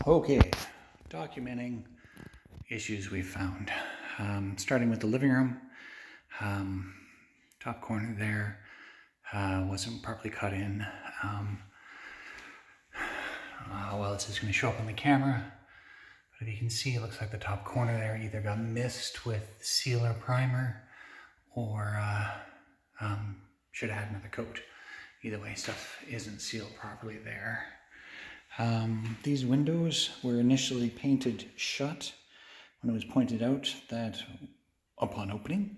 Okay, documenting issues we found. Starting with the living room, top corner there wasn't properly cut in. Well, it's just going to show up on the camera, but if you can see, it looks like the top corner there either got missed with sealer primer or should have had another coat. Either way, stuff isn't sealed properly there. These windows were initially painted shut when it was pointed out that upon opening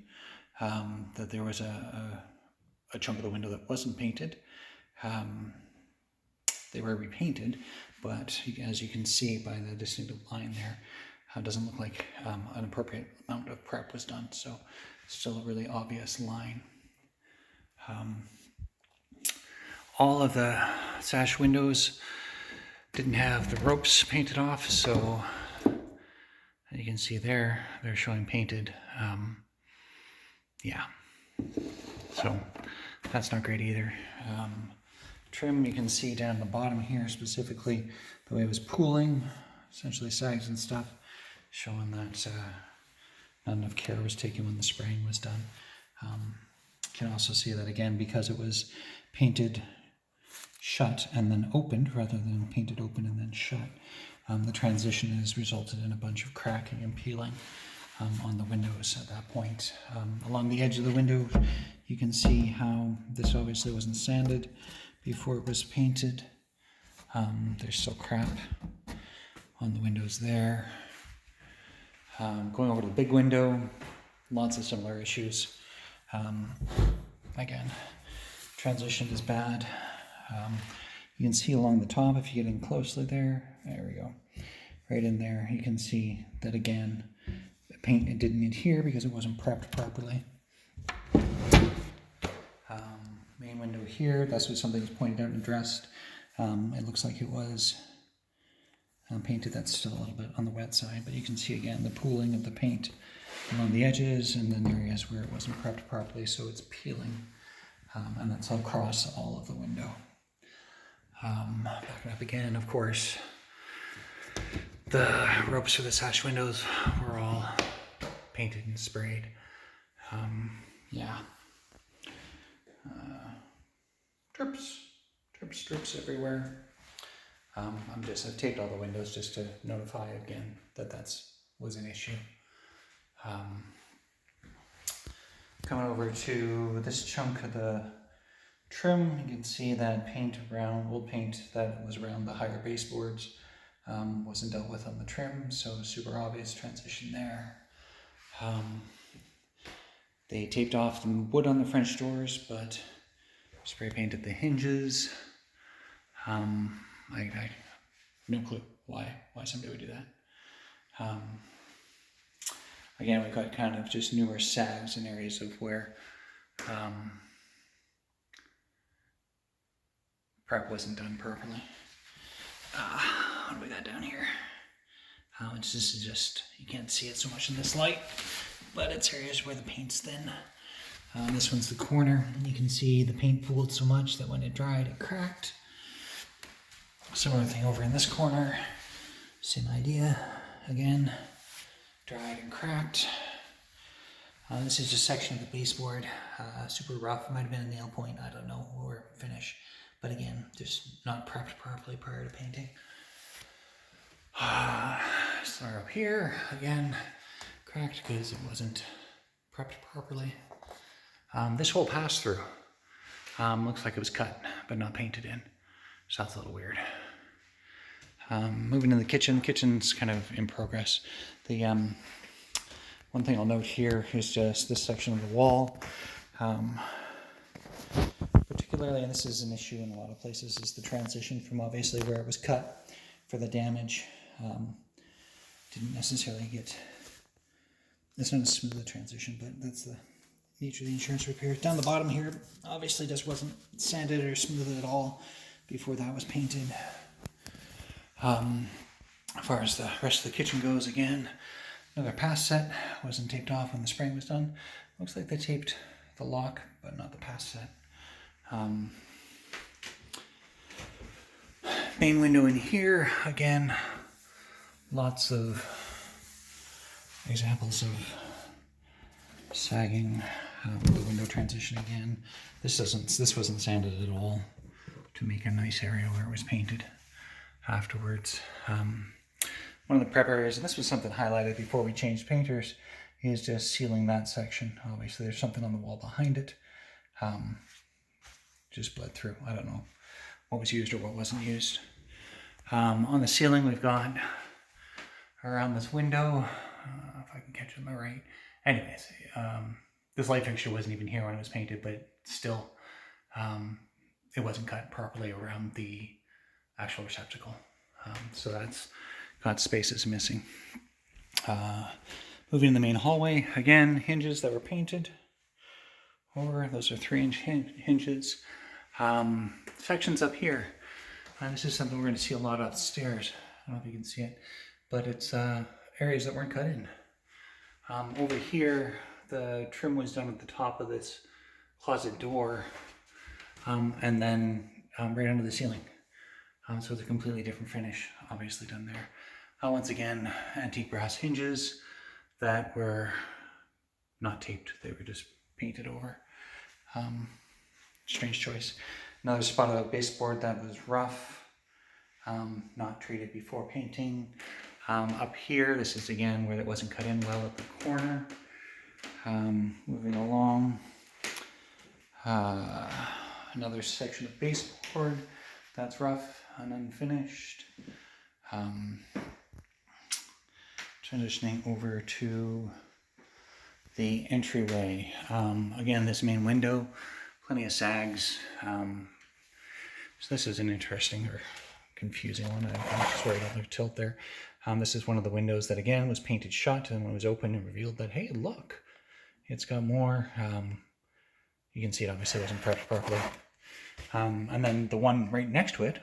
that there was a chunk of the window that wasn't painted. They were repainted, but as you can see by the distinctive line there, it doesn't look like an appropriate amount of prep was done, so still a really obvious line. All of the sash windows didn't have the ropes painted off, so you can see there, they're showing painted. Yeah, so that's not great either. Trim, you can see down the bottom here specifically the way it was pooling, essentially sags and stuff, showing that not enough care was taken when the spraying was done. You can also see that again because it was painted shut and then opened rather than painted open and then shut. The transition has resulted in a bunch of cracking and peeling on the windows at that point. Along the edge of the window, you can see how this obviously wasn't sanded before it was painted. There's still crap on the windows there. Going over to the big window, lots of similar issues. Again, transition is bad. You can see along the top, if you get in closely there we go, right in there, you can see that again, the paint, it didn't adhere because it wasn't prepped properly. Main window here, that's what something was pointed out and addressed. It looks like it was painted, that's still a little bit on the wet side, but you can see again the pooling of the paint along the edges and then areas where it wasn't prepped properly, so it's peeling, and that's across all of the window. Backing up again, of course, the ropes for the sash windows were all painted and sprayed. Yeah. Drips everywhere. I've taped all the windows just to notify again that was an issue. Coming over to this chunk of the trim, you can see that old paint that was around the higher baseboards wasn't dealt with on the trim, so super obvious transition there. They taped off the wood on the French doors, but spray painted the hinges. I have no clue why somebody would do that. Again, we've got kind of just numerous sags in areas of where prep wasn't done properly. What do we got down here? This is just, you can't see it so much in this light, but it's areas where the paint's thin. This one's the corner, and you can see the paint pooled so much that when it dried, it cracked. Similar thing over in this corner, same idea. Again, dried and cracked. This is just a section of the baseboard, super rough. Might have been a nail point, I don't know, or finish. But again, just not prepped properly prior to painting. Start up here, again, cracked because it wasn't prepped properly. This whole pass-through looks like it was cut, but not painted in. So that's a little weird. Moving to the kitchen. The kitchen's kind of in progress. The one thing I'll note here is just this section of the wall. Particularly, and this is an issue in a lot of places, is the transition from obviously where it was cut for the damage. Didn't necessarily get, it's not a smooth transition, but that's the nature of the insurance repairs. Down the bottom here, obviously just wasn't sanded or smoothed at all before that was painted. As far as the rest of the kitchen goes, again, another pass set wasn't taped off when the spraying was done. Looks like they taped the lock, but not the pass set. Main window in here, again, Lots of examples of sagging. The window transition again. This wasn't sanded at all to make a nice area where it was painted afterwards. One of the prep areas, and this was something highlighted before we changed painters, is just sealing that section. Obviously there's something on the wall behind it. Just bled through. I don't know what was used or what wasn't used. On the ceiling we've got around this window, if I can catch it on the right. Anyways, this light fixture wasn't even here when it was painted, but still, it wasn't cut properly around the actual receptacle. So that's got spaces missing. Moving in the main hallway, again, hinges that were painted over. Those are 3-inch hinges. Sections up here. This is something we're going to see a lot upstairs. I don't know if you can see it, but it's areas that weren't cut in. Over here, the trim was done at the top of this closet door, and then right under the ceiling. So it's a completely different finish, obviously done there. Once again, antique brass hinges that were not taped, they were just painted over. Strange choice. Another spot of baseboard that was rough, not treated before painting. Up here, this is again where it wasn't cut in well at the corner. Moving along, another section of baseboard that's rough and unfinished. Transitioning over to the entryway. Again, this main window, plenty of sags. So this is an interesting or confusing one. I'm sorry about the tilt there. This is one of the windows that again was painted shut, and when it was open it revealed that, hey, look, it's got more. You can see it obviously wasn't prepped properly. And then the one right next to it,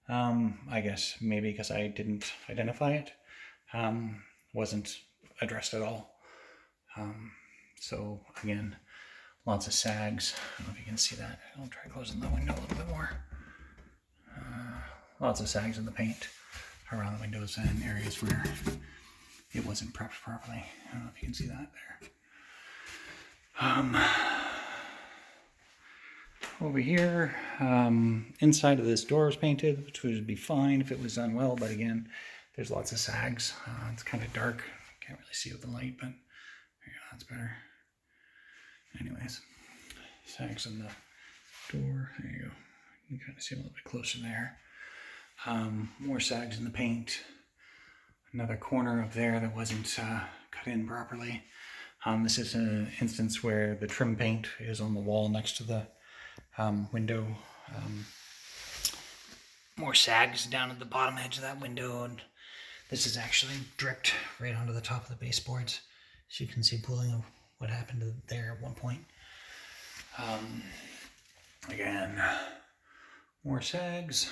I guess maybe because I didn't identify it, wasn't addressed at all. So again, lots of sags. I don't know if you can see that. I'll try closing the window a little bit more. Lots of sags in the paint around the windows and areas where it wasn't prepped properly. I don't know if you can see that there. Over here, inside of this door was painted, which would be fine if it was done well, but again, there's lots of sags. It's kind of dark. Can't really see with the light, but there you go, that's better. Anyways, sags on the door. There you go. You can kind of see a little bit closer there. More sags in the paint. Another corner up there that wasn't cut in properly. This is an instance where the trim paint is on the wall next to the window. More sags down at the bottom edge of that window, and this is actually dripped right onto the top of the baseboards. So you can see pooling of what happened there at one point. Again, more sags.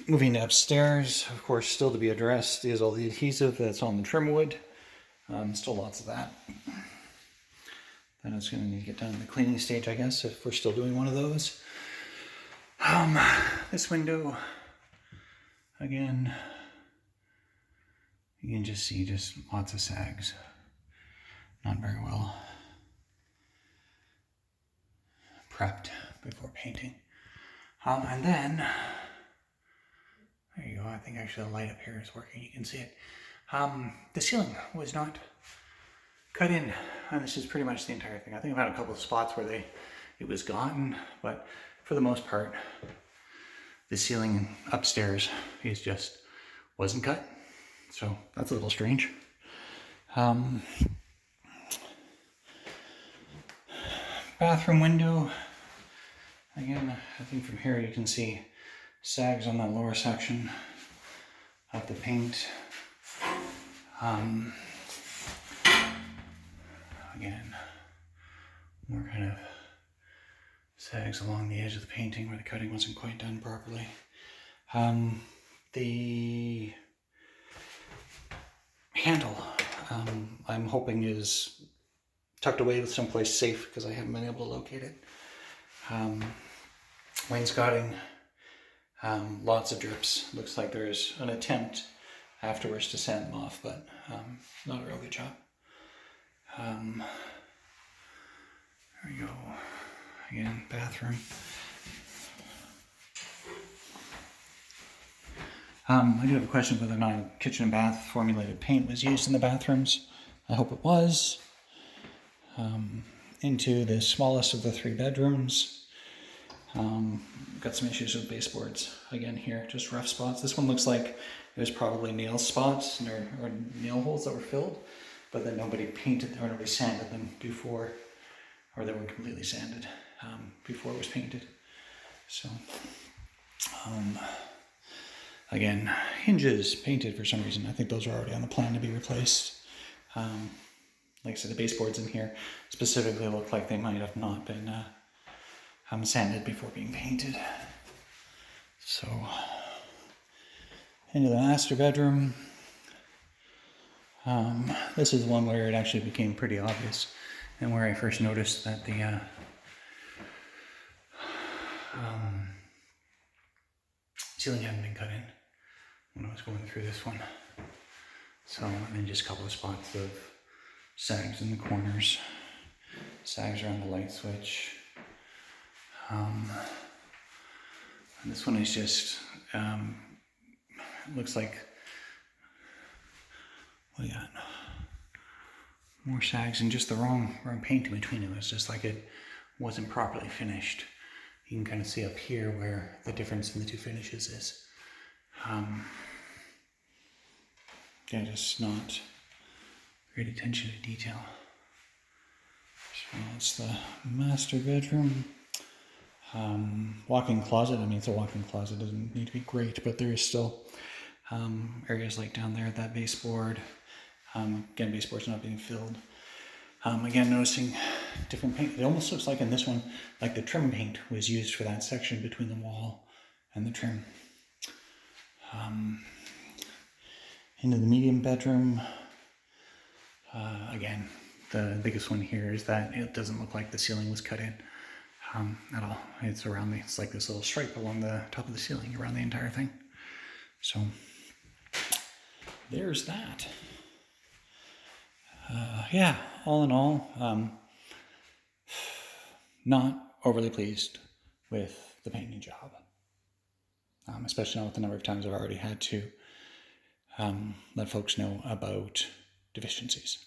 Moving upstairs, of course, still to be addressed is all the adhesive that's on the trim wood. Still lots of that. Then it's going to need to get done in the cleaning stage, I guess, if we're still doing one of those. This window, again, you can just see just lots of sags. Not very well prepped before painting. And then, there you go. I think actually the light up here is working. You can see it. The ceiling was not cut in, and this is pretty much the entire thing. I think I've had a couple of spots where it was gotten, but for the most part, the ceiling upstairs is just wasn't cut. So that's a little strange. Bathroom window. Again, I think from here you can see sags on that lower section of the paint. Again, more kind of sags along the edge of the painting where the cutting wasn't quite done properly. The handle, I'm hoping is tucked away with someplace safe because I haven't been able to locate it. Wainscoting, lots of drips. Looks like there's an attempt afterwards to sand them off, but not a real good job. There we go. Again, bathroom. I do have a question whether or not kitchen and bath formulated paint was used in the bathrooms. I hope it was. Into the smallest of the 3 bedrooms. Got some issues with baseboards again here, just rough spots. This one looks like it was probably nail spots or nail holes that were filled, but then nobody painted or nobody sanded them before, or they weren't completely sanded before it was painted. So, again, hinges painted for some reason. I think those are already on the plan to be replaced. Like I said, the baseboards in here specifically look like they might have not been sanded before being painted. So, into the master bedroom. This is one where it actually became pretty obvious, and where I first noticed that the ceiling hadn't been cut in when I was going through this one. So, and then just a couple of spots of sags in the corners, sags around the light switch. And this one is just, looks like, what do you got? More sags and just the wrong paint in between. It was just like it wasn't properly finished. You can kind of see up here where the difference in the 2 finishes is. Yeah, just not great attention to detail. So that's the master bedroom. Walk-in closet. I mean, it's a walk-in closet. It doesn't need to be great, but there is still areas like down there at that baseboard. Again, baseboard's not being filled. Again, noticing different paint. It almost looks like in this one, like the trim paint was used for that section between the wall and the trim. Into the medium bedroom. Again, the biggest one here is that it doesn't look like the ceiling was cut in at all. It's like this little stripe along the top of the ceiling around the entire thing. So there's that. Yeah, all in all, not overly pleased with the painting job, especially now with the number of times I've already had to let folks know about deficiencies.